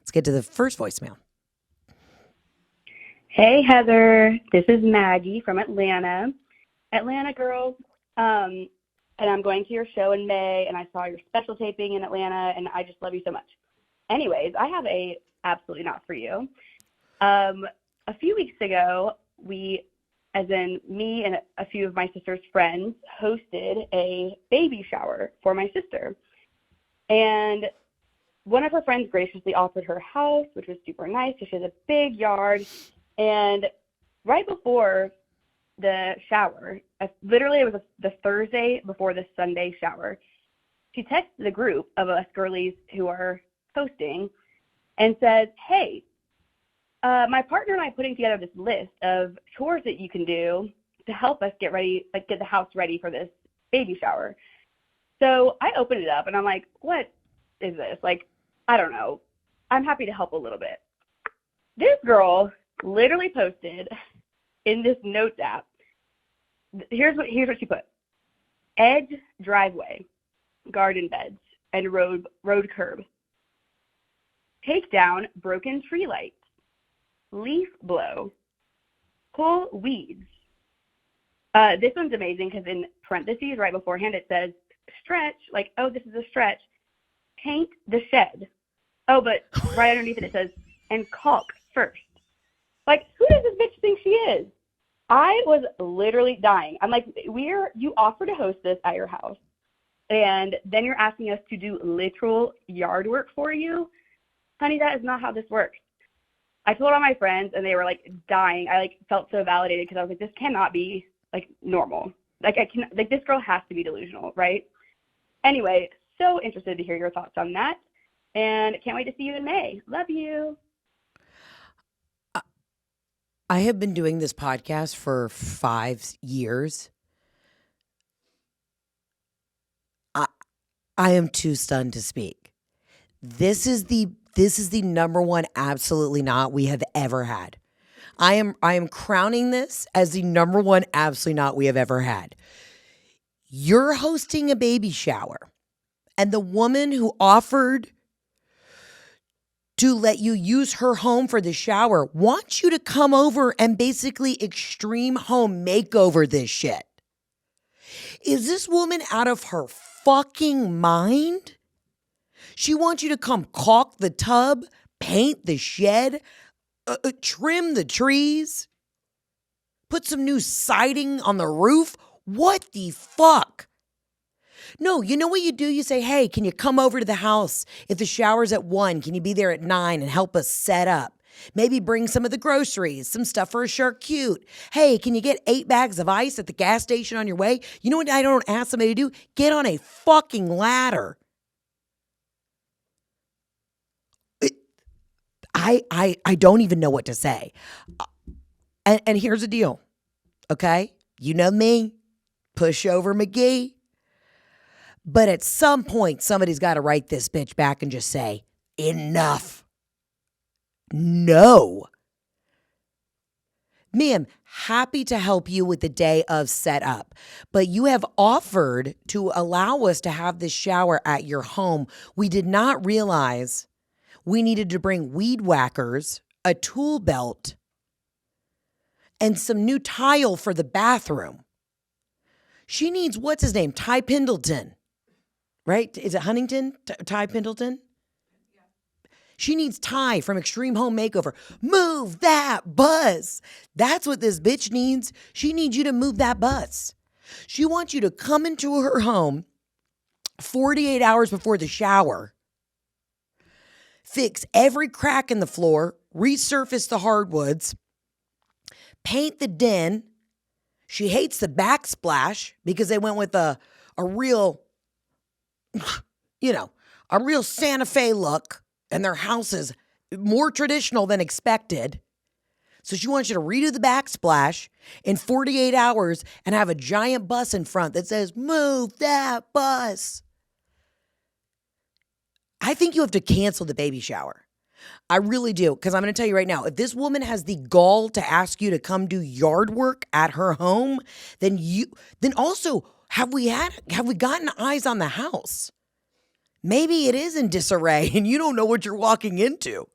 Let's get to the first voicemail. Hey, Heather. This is Maggie from Atlanta. Atlanta girl. And I'm going to your show in May, and I saw your special taping in Atlanta, and I just love you so much. Anyways, I have a absolutely not for you. A few weeks ago, we, as in me and a few of my sister's friends, hosted a baby shower for my sister. And one of her friends graciously offered her house, which was super nice because she has a big yard. And right before the shower, literally it was the Thursday before the Sunday shower, she texted the group of us girlies who are hosting and says, hey, my partner and I are putting together this list of chores that you can do to help us get ready, like get the house ready for this baby shower. So I opened it up and I'm like, what is this? Like, I don't know. I'm happy to help a little bit. This girl literally posted in this notes app, here's what she put: edge driveway, garden beds, and road curb. Take down broken tree lights, leaf blow, pull weeds. This one's amazing because in parentheses right beforehand it says stretch, like, oh, this is a stretch. Paint the shed. Oh, but right underneath it says, and caulk first. Like, who does this bitch think she is? I was literally dying. I'm like, you offered to host this at your house, and then you're asking us to do literal yard work for you? Honey, that is not how this works. I told all my friends, and they were, like, dying. I, like, felt so validated because I was like, this cannot be, like, normal. Like, this girl has to be delusional, right? Anyway, so interested to hear your thoughts on that, and can't wait to see you in May. Love you. I have been doing this podcast for 5 years. I am too stunned to speak. This is the number one absolutely not we have ever had. I am crowning this as the number one absolutely not we have ever had. You're hosting a baby shower, and the woman who offered to let you use her home for the shower wants you to come over and basically extreme home makeover this shit. Is this woman out of her fucking mind? She wants you to come caulk the tub, paint the shed, trim the trees, put some new siding on the roof. What the fuck? No, you know what you do? You say, hey, can you come over to the house? If the shower's at 1, can you be there at 9 and help us set up? Maybe bring some of the groceries, some stuff for a charcuterie. Hey, can you get 8 bags of ice at the gas station on your way? You know what I don't ask somebody to do? Get on a fucking ladder. I don't even know what to say. And here's the deal, okay? You know me, pushover McGee. But at some point, somebody's got to write this bitch back and just say, enough. No. Ma'am, happy to help you with the day of setup, but you have offered to allow us to have this shower at your home. We did not realize we needed to bring weed whackers, a tool belt, and some new tile for the bathroom. She needs, what's his name? Ty Pendleton. Right? Is it Huntington? Ty Pendleton? Yeah. She needs Ty from Extreme Home Makeover. Move that bus. That's what this bitch needs. She needs you to move that bus. She wants you to come into her home 48 hours before the shower, fix every crack in the floor, resurface the hardwoods, paint the den. She hates the backsplash because they went with a real, a real Santa Fe look, and their house is more traditional than expected. So she wants you to redo the backsplash in 48 hours and have a giant bus in front that says, move that bus. I think you have to cancel the baby shower. I really do, because I'm going to tell you right now, if this woman has the gall to ask you to come do yard work at her home, then also have we gotten eyes on the house? Maybe it is in disarray and you don't know what you're walking into.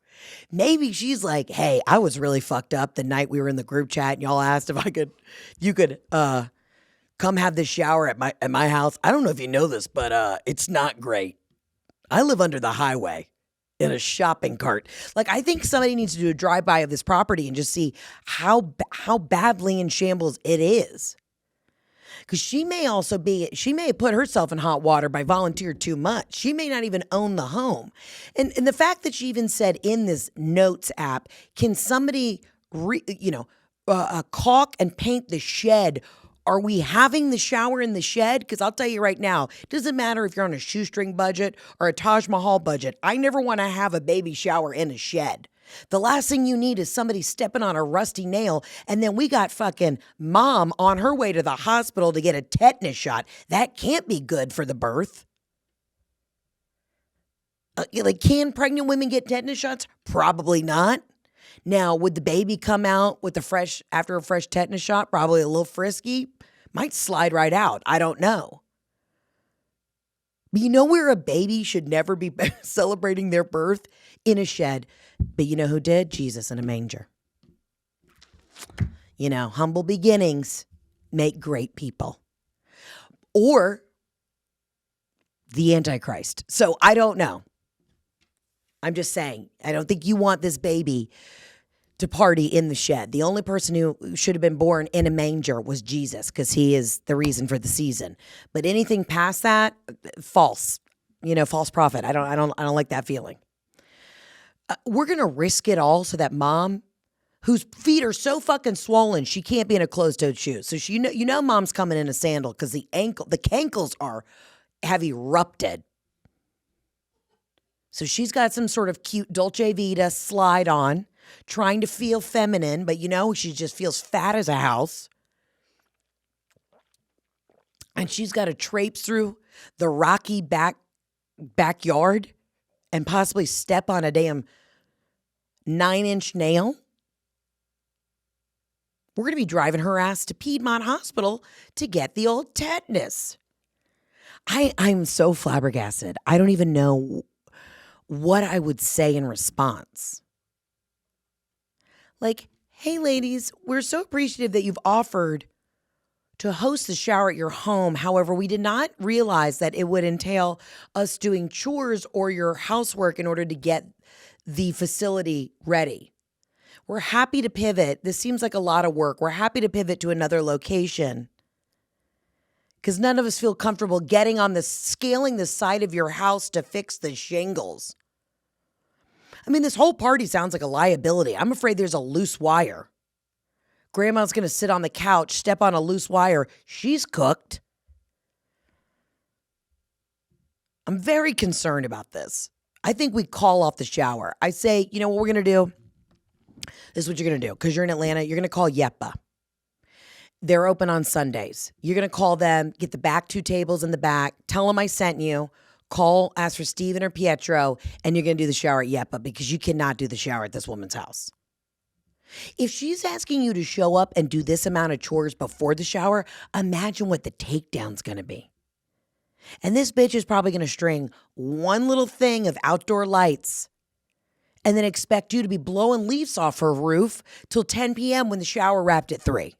Maybe she's like, hey, I was really fucked up the night we were in the group chat and y'all asked if you could come have this shower at my house. I don't know if you know this, but it's not great. I live under the highway in a shopping cart. Like, I think somebody needs to do a drive-by of this property and just see how badly in shambles it is. Because she may have put herself in hot water by volunteering too much. She may not even own the home. And the fact that she even said in this notes app, can somebody, caulk and paint the shed? Are we having the shower in the shed? Because I'll tell you right now, it doesn't matter if you're on a shoestring budget or a Taj Mahal budget. I never want to have a baby shower in a shed. The last thing you need is somebody stepping on a rusty nail, and then we got fucking mom on her way to the hospital to get a tetanus shot. That can't be good for the birth. Can pregnant women get tetanus shots? Probably not. Now, would the baby come out after a fresh tetanus shot? Probably a little frisky. Might slide right out. I don't know. But you know where a baby should never be celebrating their birth? In a shed. But you know who did? Jesus in a manger. Humble beginnings make great people. Or the Antichrist. So I don't know. I'm just saying, I don't think you want this baby to party in the shed. The only person who should have been born in a manger was Jesus, because he is the reason for the season. But anything past that, false. False prophet. I don't like that feeling. We're going to risk it all so that mom, whose feet are so fucking swollen, she can't be in a closed-toed shoe. So mom's coming in a sandal because the cankles have erupted. So she's got some sort of cute Dolce Vita slide on, trying to feel feminine, but she just feels fat as a house. And she's got to traipse through the rocky backyard and possibly step on a damn 9-inch nail. We're going to be driving her ass to Piedmont Hospital to get the old tetanus. I'm so flabbergasted. I don't even know what I would say in response. Like, hey ladies, we're so appreciative that you've offered to host the shower at your home. However, we did not realize that it would entail us doing chores or your housework in order to get the facility ready. We're happy to pivot. This seems like a lot of work. We're happy to pivot to another location because none of us feel comfortable scaling the side of your house to fix the shingles. I mean, this whole party sounds like a liability. I'm afraid there's a loose wire. Grandma's going to sit on the couch, step on a loose wire. She's cooked. I'm very concerned about this. I think we call off the shower. I say, you know what we're going to do? This is what you're going to do. Because you're in Atlanta, you're going to call Yeppa. They're open on Sundays. You're going to call them, get the back 2 tables in the back, tell them I sent you, ask for Steven or Pietro, and you're going to do the shower at Yeppa because you cannot do the shower at this woman's house. If she's asking you to show up and do this amount of chores before the shower, imagine what the takedown's going to be. And this bitch is probably going to string one little thing of outdoor lights and then expect you to be blowing leaves off her roof till 10 p.m. when the shower wrapped at 3.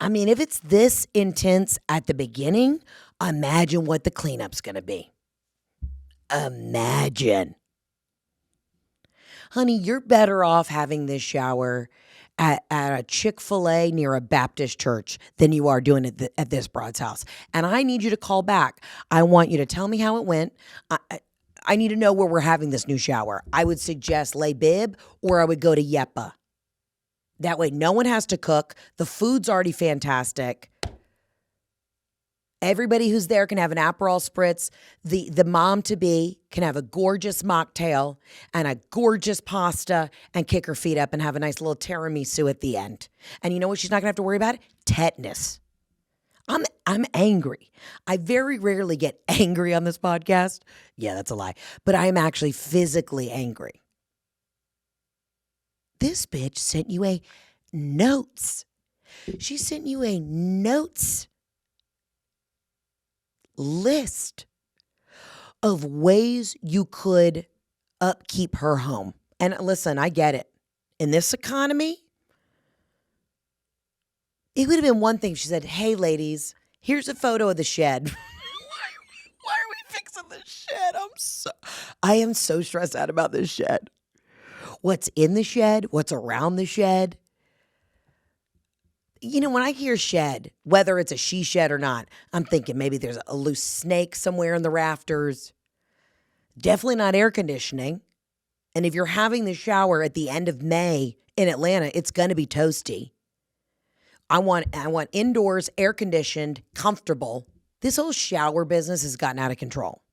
I mean, if it's this intense at the beginning, imagine what the cleanup's going to be. Imagine. Honey, you're better off having this shower at a Chick-fil-A near a Baptist church than you are doing it at this broad's house. And I need you to call back. I want you to tell me how it went. I need to know where we're having this new shower. I would suggest Les Bib or I would go to Yeppa. That way no one has to cook. The food's already fantastic. Everybody who's there can have an Aperol spritz. The mom-to-be can have a gorgeous mocktail and a gorgeous pasta and kick her feet up and have a nice little tiramisu at the end. And you know what she's not going to have to worry about? Tetanus. I'm angry. I very rarely get angry on this podcast. Yeah, that's a lie. But I am actually physically angry. This bitch sent you a notes. She sent you a notes list of ways you could upkeep her home. And listen, I get it. In this economy, it would have been one thing if she said, hey, ladies, here's a photo of the shed. Why are we fixing the shed? I am so stressed out about this shed. What's in the shed? What's around the shed? You know, when I hear shed, whether it's a she shed or not, I'm thinking maybe there's a loose snake somewhere in the rafters. Definitely not air conditioning. And if you're having the shower at the end of May in Atlanta, it's going to be toasty. I want indoors, air conditioned, comfortable. This whole shower business has gotten out of control.